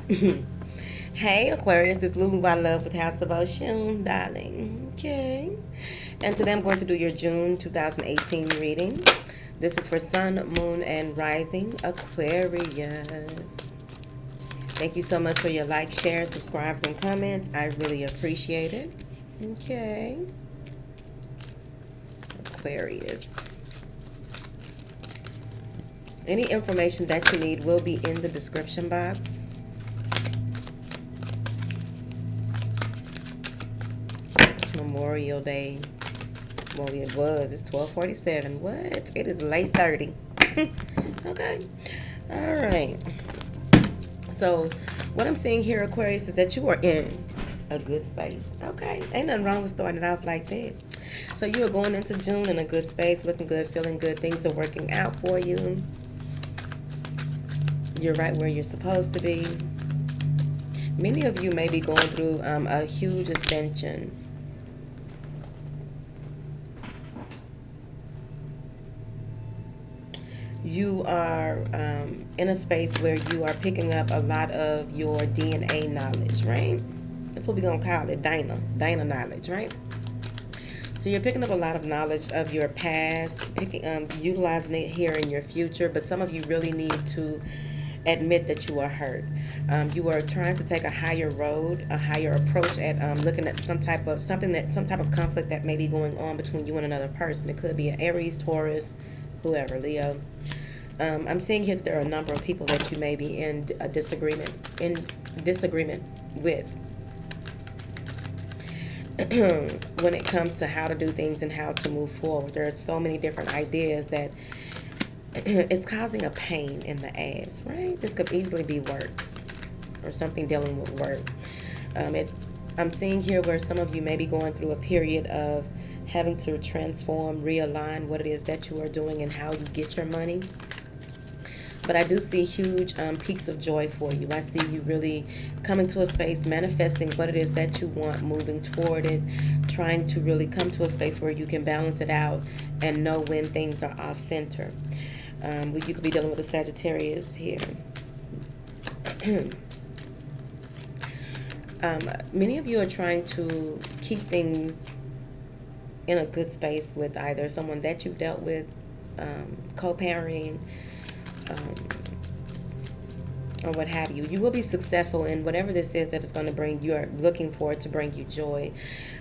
Hey Aquarius, it's Lulu by Love with House of Ocean, darling. Okay. And today I'm going to do your June 2018 reading. This is for Sun, Moon, and Rising Aquarius. Thank you so much for your likes, shares, subscribes, and comments. I really appreciate it. Okay. Aquarius. Any information that you need will be in the description box. Memorial Day. Well, it was. It's 12:47. What? It is late 30. Okay. All right. So, what I'm seeing here, Aquarius, is that you are in a good space. Okay. Ain't nothing wrong with starting it off like that. So, you are going into June in a good space, looking good, feeling good. Things are working out for you. You're right where you're supposed to be. Many of you may be going through a huge ascension. You are in a space where you are picking up a lot of your DNA knowledge, right? That's what we're going to call it, Dana knowledge, right? So you're picking up a lot of knowledge of your past, utilizing it here in your future, but some of you really need to admit that you are hurt. You are trying to take a higher road, a higher approach at looking at some type of conflict that may be going on between you and another person. It could be an Aries, Taurus, whoever, Leo. I'm seeing here that there are a number of people that you may be in a disagreement with when it comes to how to do things and how to move forward. There are so many different ideas that it's causing a pain in the ass, right? This could easily be work or something dealing with work. I'm seeing here where some of you may be going through a period of having to transform, realign what it is that you are doing and how you get your money. But I do see huge peaks of joy for you. I see you really coming to a space, manifesting what it is that you want, moving toward it, trying to really come to a space where you can balance it out and know when things are off center. You could be dealing with a Sagittarius here. Many of you are trying to keep things in a good space with either someone that you've dealt with, co-parenting, or what have you. You will be successful in whatever this is that is going to bring, you're looking for to bring you joy.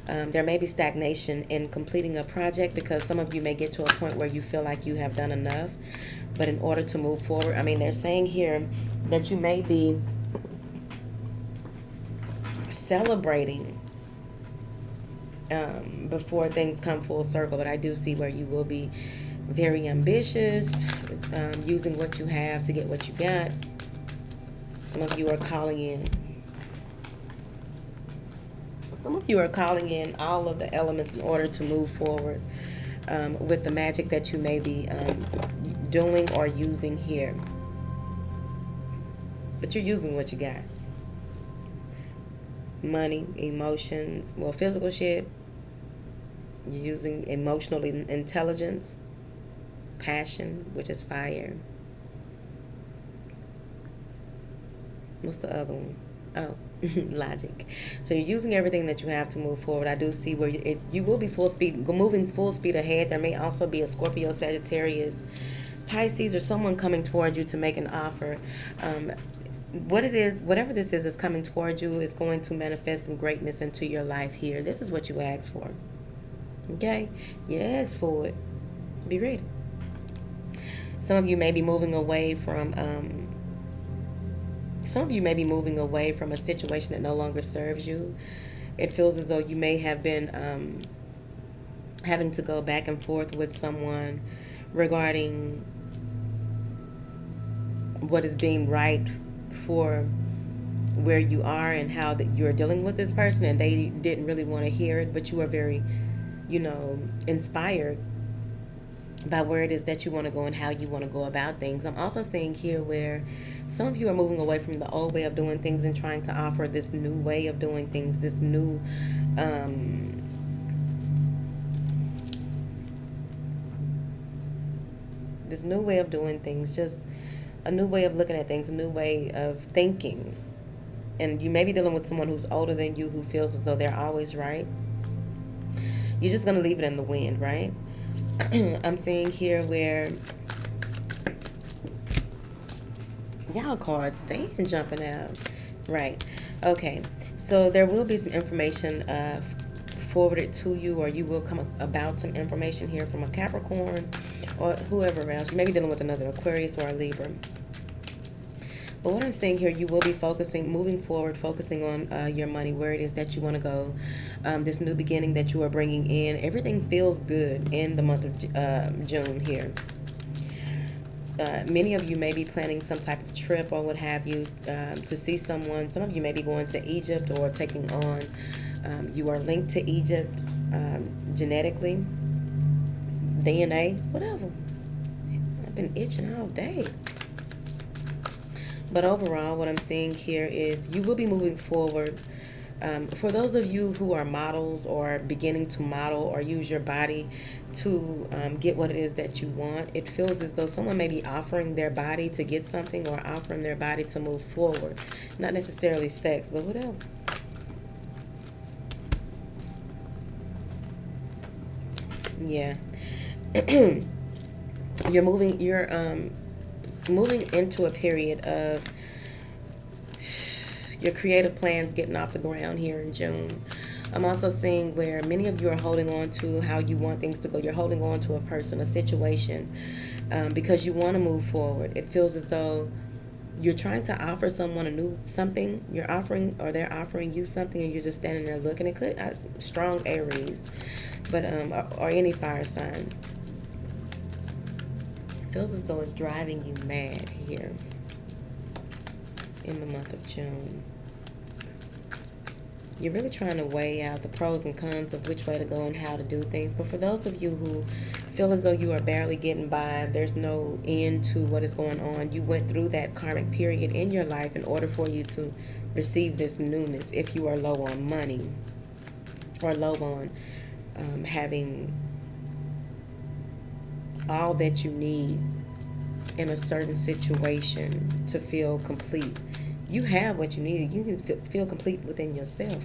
There may be stagnation in completing a project because some of you may get to a point where you feel like you have done enough. But in order to move forward, they're saying here that you may be celebrating before things come full circle. But I do see where you will be very ambitious, using what you have to get what you got. Some of you are calling in. Some of you are calling in all of the elements in order to move forward with the magic that you may be doing or using here. But you're using what you got. Money, emotions, well, physical shit. You're using emotional intelligence, passion, which is fire. What's the other one? Oh, logic. So you're using everything that you have to move forward. I do see where you will be moving full speed ahead. There may also be a Scorpio, Sagittarius, Pisces, or someone coming toward you to make an offer. Whatever this is coming toward you is going to manifest some greatness into your life here. This is what you asked for. Okay? You asked for it. Be ready. Some of you may be moving away from a situation that no longer serves you. It feels as though you may have been having to go back and forth with someone regarding what is deemed right for where you are and how that you're dealing with this person, and they didn't really want to hear it, but you are very, inspired by where it is that you want to go and how you want to go about things. I'm also seeing here where some of you are moving away from the old way of doing things and trying to offer this new way of doing things, this new way of doing things, just a new way of looking at things, a new way of thinking. and you may be dealing with someone who's older than you who feels as though they're always right. You're just going to leave it in the wind, right? I'm seeing here where y'all cards staying jumping out. Right. Okay. So there will be some information forwarded to you, or you will come about some information here from a Capricorn or whoever else. You may be dealing with another Aquarius or a Libra. But what I'm saying here, you will be moving forward, focusing on your money, where it is that you want to go. This new beginning that you are bringing in. Everything feels good in the month of June here. Many of you may be planning some type of trip or what have you to see someone. Some of you may be going to Egypt or taking on. You are linked to Egypt genetically, DNA, whatever. I've been itching all day. But overall, what I'm seeing here is you will be moving forward. For those of you who are models or beginning to model or use your body to get what it is that you want, it feels as though someone may be offering their body to get something or offering their body to move forward. Not necessarily sex, but whatever. Yeah. You're moving into a period of your creative plans getting off the ground here in June. I'm also seeing where many of you are holding on to how you want things to go. You're holding on to a person, a situation, because you want to move forward. It feels as though you're trying to offer someone something. You're offering, or they're offering you something, and you're just standing there looking. It could strong Aries, but or any fire sign. It feels as though it's driving you mad here in the month of June. You're really trying to weigh out the pros and cons of which way to go and how to do things. But for those of you who feel as though you are barely getting by, there's no end to what is going on, you went through that karmic period in your life in order for you to receive this newness. If you are low on money or low on having all that you need in a certain situation to feel complete. You have what you need. You can feel complete within yourself.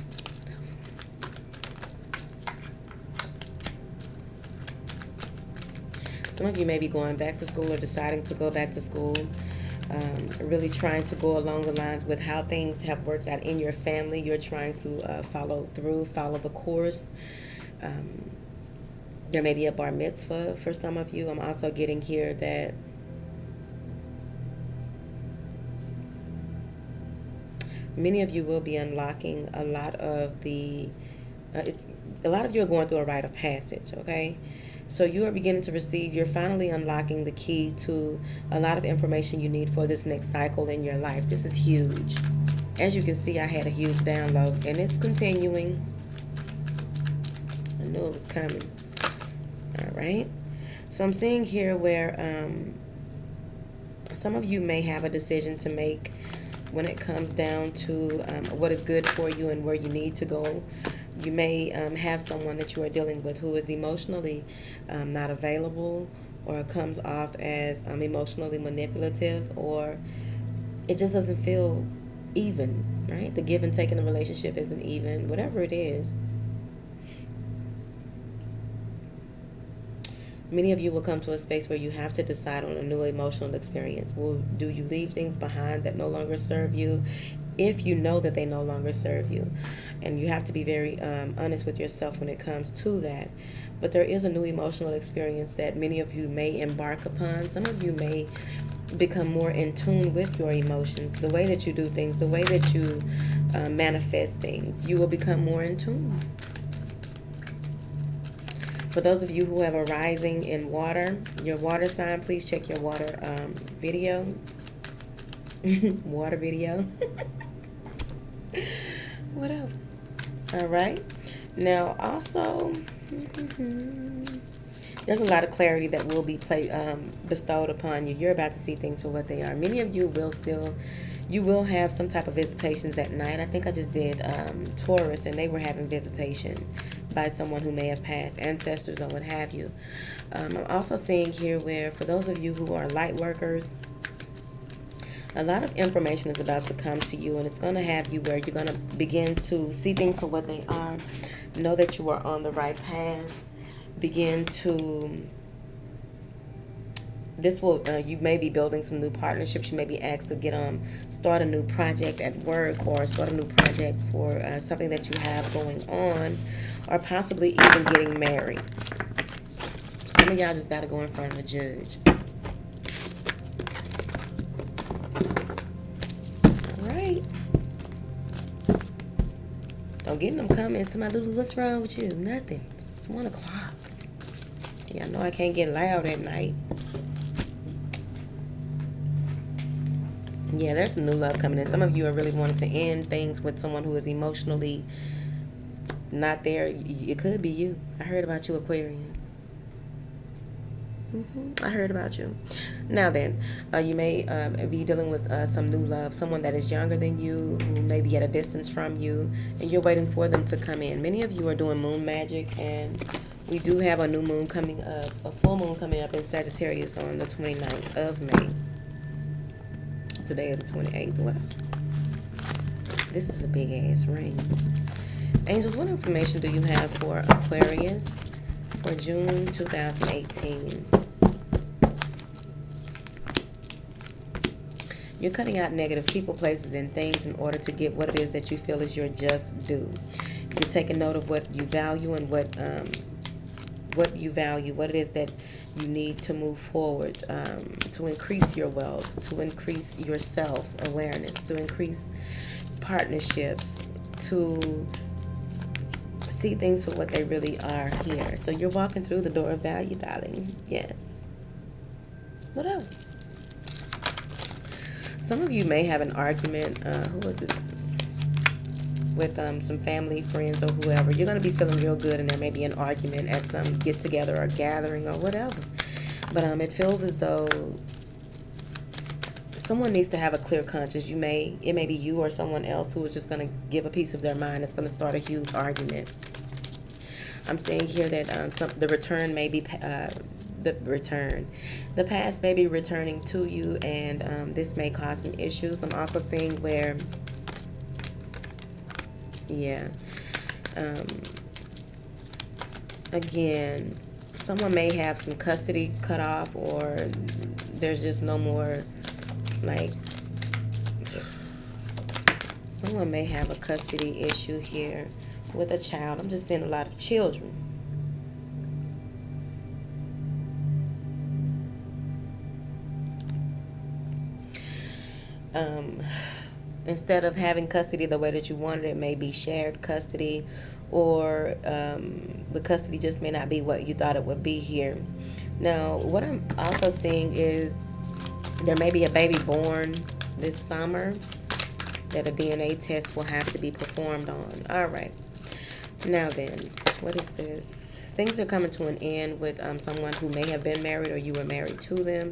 Some of you may be going back to school or deciding to go back to school. Really trying to go along the lines with how things have worked out in your family. You're trying to follow the course. There may be a bar mitzvah for some of you. I'm also getting here that many of you will be unlocking a lot of the, a lot of you are going through a rite of passage, okay? So you are beginning to receive, you're finally unlocking the key to a lot of information you need for this next cycle in your life. This is huge. As you can see, I had a huge download, and it's continuing. I knew it was coming. All right. So I'm seeing here where some of you may have a decision to make when it comes down to what is good for you and where you need to go. You may have someone that you are dealing with who is emotionally not available, or comes off as emotionally manipulative, or it just doesn't feel even, right? The give and take in the relationship isn't even, whatever it is. Many of you will come to a space where you have to decide on a new emotional experience. Do you leave things behind that no longer serve you, if you know that they no longer serve you? And you have to be very honest with yourself when it comes to that. But there is a new emotional experience that many of you may embark upon. Some of you may become more in tune with your emotions, the way that you do things, the way that you manifest things. You will become more in tune. For those of you who have a rising in water, your water sign, please check your water video. Water video. Whatever. All right. Now, also, there's a lot of clarity that will be bestowed upon you. You're about to see things for what they are. Many of you will have some type of visitations at night. I think I just did Taurus, and they were having visitation by someone who may have passed, ancestors or what have you. I'm also seeing here where for those of you who are light workers, A lot of information is about to come to you, and it's going to have you where you're going to begin to see things for what they are. Know that you are on the right path. Begin to... This will, you may be building some new partnerships. You may be asked to start a new project at work, or start a new project for something that you have going on, or possibly even getting married. Some of y'all just got to go in front of a judge. All right. Don't get them comments to my Lulu, what's wrong with you? Nothing. It's 1 o'clock. Y'all know I can't get loud at night. Yeah, there's some new love coming in. Some of you are really wanting to end things with someone who is emotionally not there. It could be you. I heard about you, Aquarius. I heard about you. Now then, you may be dealing with some new love. Someone that is younger than you, who may be at a distance from you, and you're waiting for them to come in. Many of you are doing moon magic, and we do have a new moon coming up, a full moon coming up in Sagittarius on the 29th of May. Today is the 28th. What? This is a big ass ring. Angels, what information do you have for Aquarius for June 2018? You're cutting out negative people, places, and things in order to get what it is that you feel is your just due. You're taking note of what you value and what you value, what it is that you need to move forward, to increase your wealth, to increase your self-awareness, to increase partnerships, to see things for what they really are here. So you're walking through the door of value, darling. Yes. What else? Some of you may have an argument. Who is this? With some family, friends, or whoever. You're going to be feeling real good, and there may be an argument at some get-together or gathering or whatever. But it feels as though someone needs to have a clear conscience. It may be you or someone else who is just going to give a piece of their mind. It's going to start a huge argument. I'm saying here that the return may be... The past may be returning to you, and this may cause some issues. I'm also seeing where... Yeah. Again, someone may have some custody cut off, or there's just no more, like, someone may have a custody issue here with a child. I'm just seeing a lot of children. Instead of having custody the way that you wanted, it may be shared custody, or the custody just may not be what you thought it would be here. Now, what I'm also seeing is there may be a baby born this summer that a DNA test will have to be performed on. All right. Now then, what is this? Things are coming to an end with someone who may have been married, or you were married to them.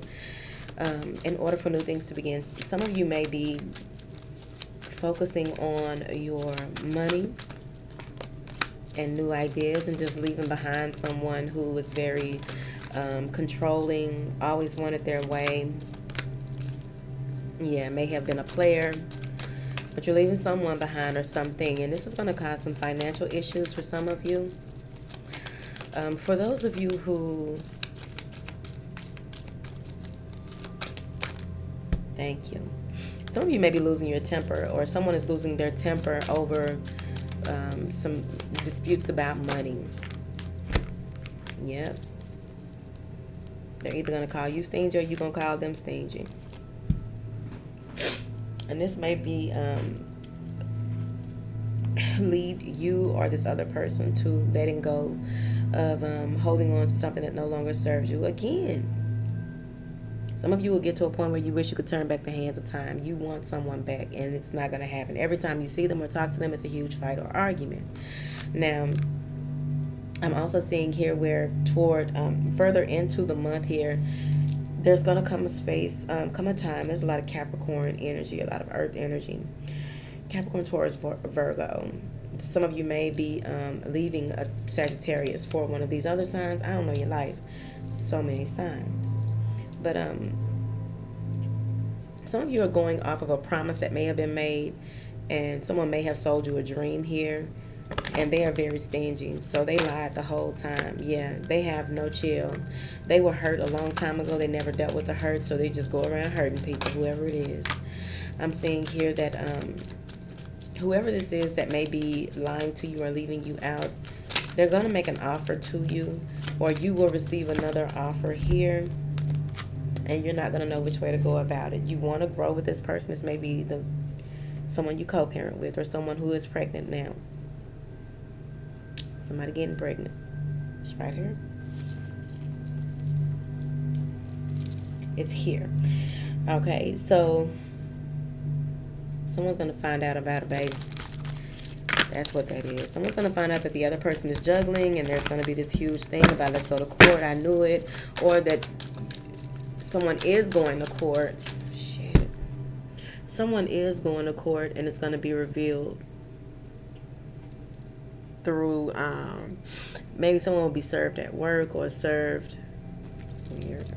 In order for new things to begin, some of you may be focusing on your money and new ideas, and just leaving behind someone who was very controlling, always wanted their way. Yeah, may have been a player, but you're leaving someone behind or something, and this is going to cause some financial issues for some of you. For those of you who... Thank you. Some of you may be losing your temper, or someone is losing their temper over some disputes about money. Yep. They're either going to call you stingy, or you're going to call them stingy. And this may be lead you or this other person to letting go of holding on to something that no longer serves you. Again, some of you will get to a point where you wish you could turn back the hands of time. You want someone back, and it's not going to happen. Every time you see them or talk to them, it's a huge fight or argument. Now, I'm also seeing here where toward further into the month here, there's going to come a space, come a time. There's a lot of Capricorn energy, a lot of Earth energy. Capricorn, Taurus, Virgo. Some of you may be leaving a Sagittarius for one of these other signs. I don't know your life. So many signs. But some of you are going off of a promise that may have been made, and someone may have sold you a dream here, and they are very stingy, so they lied the whole time. Yeah, they have no chill. They were hurt a long time ago. They never dealt with the hurt, so they just go around hurting people, whoever it is. I'm seeing here that whoever this is that may be lying to you or leaving you out, they're going to make an offer to you, or you will receive another offer here, and you're not going to know which way to go about it. You want to grow with this person. This may be someone you co-parent with, or someone who is pregnant now. Somebody getting pregnant. It's right here. It's here. Okay, so someone's going to find out about a baby. That's what that is. Someone's going to find out that the other person is juggling, and there's going to be this huge thing about let's go to court, I knew it, or that someone is going to court. Shit. Someone is going to court, and it's going to be revealed through, maybe someone will be served at work or served, it's weird,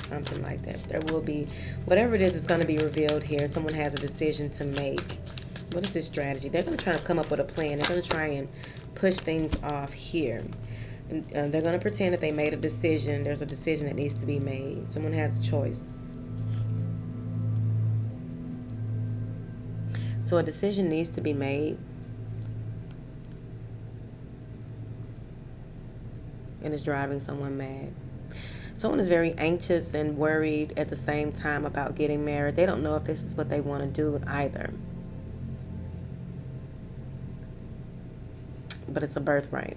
something like that. There will be, whatever it is, it's going to be revealed here. Someone has a decision to make. What is this strategy? They're going to try to come up with a plan. They're going to try and push things off here. And they're going to pretend that they made a decision. There's a decision that needs to be made. Someone has a choice. So a decision needs to be made. And it's driving someone mad. Someone is very anxious and worried at the same time about getting married. They don't know if this is what they want to do either. But it's a birthright.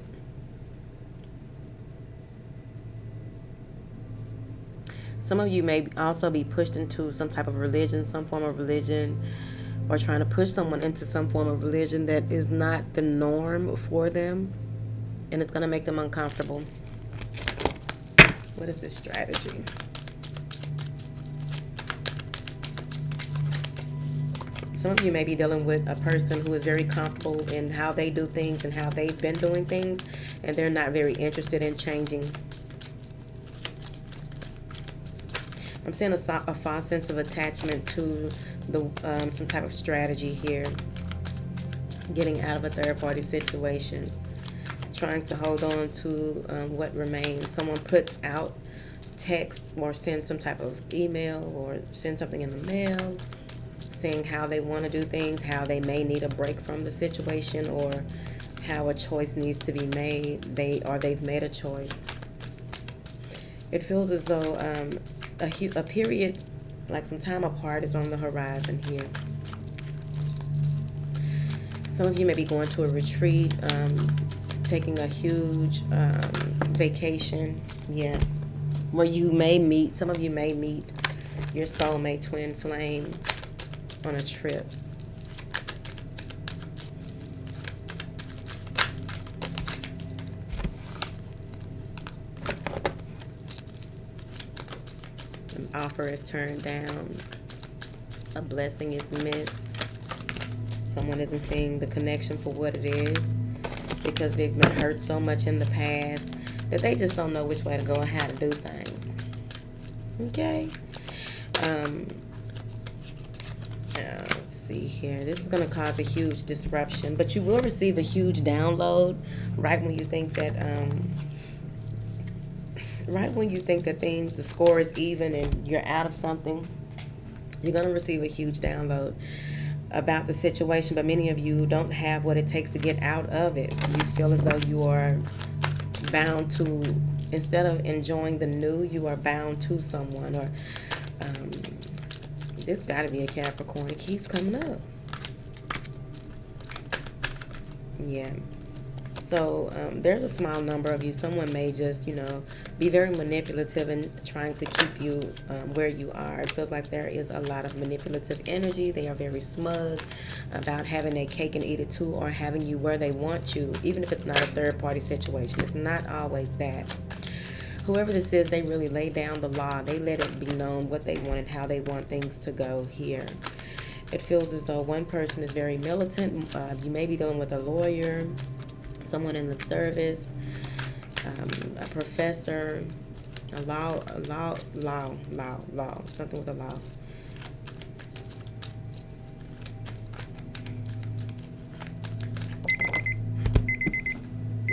Some of you may also be pushed into some type of religion, some form of religion, or trying to push someone into some form of religion that is not the norm for them, and it's going to make them uncomfortable. What is this strategy? Some of you may be dealing with a person who is very comfortable in how they do things and how they've been doing things, and they're not very interested in changing. I'm seeing a false sense of attachment to some type of strategy here. Getting out of a third-party situation. Trying to hold on to what remains. Someone puts out text or sends some type of email or send something in the mail saying how they want to do things, how they may need a break from the situation, or how a choice needs to be made. They've made a choice. It feels as though a period, like some time apart, is on the horizon here. Some of you may be going to a retreat, taking a huge vacation, yeah, where you may meet, some of you may meet your soulmate twin flame on a trip. An offer is turned down. A blessing is missed. Someone isn't seeing the connection for what it is because they've been hurt so much in the past that they just don't know which way to go and how to do things. Okay? Let's see here. This is going to cause a huge disruption, but you will receive a huge download right when you think that the score is even and you're out of something. You're going to receive a huge download about the situation, but many of you don't have what it takes to get out of it. You feel as though you are bound to, instead of enjoying the new, you are bound to someone, or this got to be a Capricorn. It keeps coming up. Yeah. So there's a small number of you. Someone may just, be very manipulative and trying to keep you where you are. It feels like there is a lot of manipulative energy. They are very smug about having their cake and eat it too, or having you where they want you, even if it's not a third-party situation. It's not always that. Whoever this is, they really lay down the law. They let it be known what they want and how they want things to go here. It feels as though one person is very militant. You may be dealing with a lawyer, someone in the service, a professor, something with a law.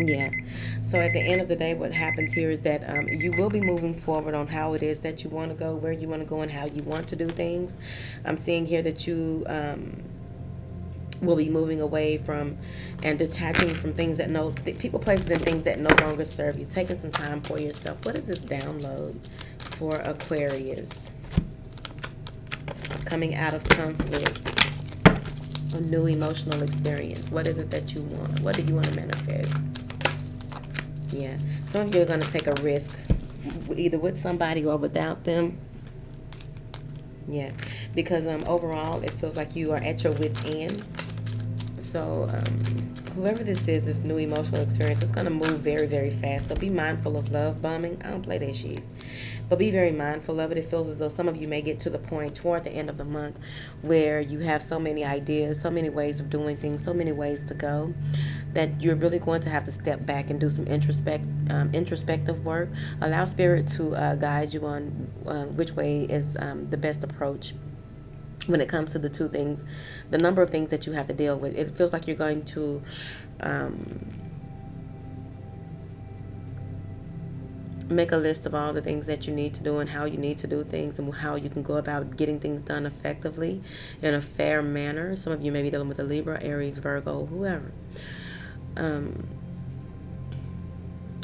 Yeah. So at the end of the day, what happens here is that you will be moving forward on how it is that you want to go, where you want to go, and how you want to do things. I'm seeing here that you will be moving away from and detaching from things that people, places, and things that no longer serve you. Taking some time for yourself. What is this download for Aquarius? Coming out of conflict. A new emotional experience. What is it that you want? What do you want to manifest? Yeah. Some of you are going to take a risk, either with somebody or without them. Yeah. Because overall, it feels like you are at your wit's end. So whoever this is, this new emotional experience, it's going to move very, very fast. So be mindful of love bombing. I don't play that shit. But be very mindful of it. It feels as though some of you may get to the point toward the end of the month where you have so many ideas, so many ways of doing things, so many ways to go, that you're really going to have to step back and do some introspective work. Allow Spirit to guide you on which way is the best approach when it comes to the two things, the number of things that you have to deal with. It feels like you're going to make a list of all the things that you need to do and how you need to do things and how you can go about getting things done effectively in a fair manner. Some of you may be dealing with a Libra, Aries, Virgo, whoever.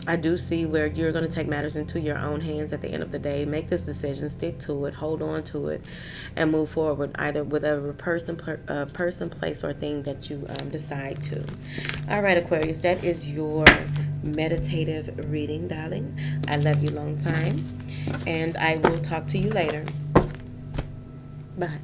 I do see where you're going to take matters into your own hands at the end of the day. Make this decision, stick to it, hold on to it, and move forward either with a person, place, or thing that you decide to. All right, Aquarius, that is your meditative reading, darling. I love you long time, and I will talk to you later. Bye.